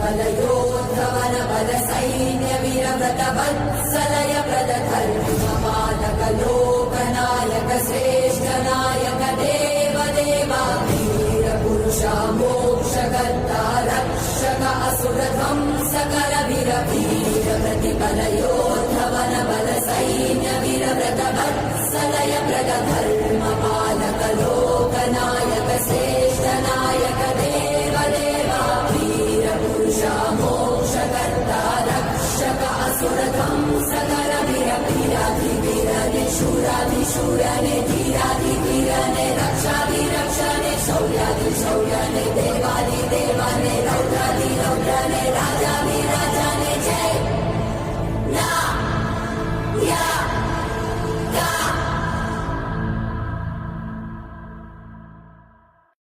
प्रतिफलयोद्धवन बल सैन्य वीरव्रत वत्सलय प्रदधर्म पालक लोकनायक श्रेष्ठ नायक देव देवा वीर पुरुषा मोक्षकर्ता रक्षक असुर ध्वंसकर वीर वीर प्रतिफलयोद्धवन बल सैन्य वीरव्रत वत्सलय प्रदधर्म पालक लोकनायक श्रेष्ठ नायक देव देवा मोक्षकर्ता रक्षक असुर ध्वंसकर वीर वीराधिवीरने शूराधिशूरने धीराधिधीरने रक्षाधिरक्षणे शौर्याधिशौर्यने देवाधिदेवने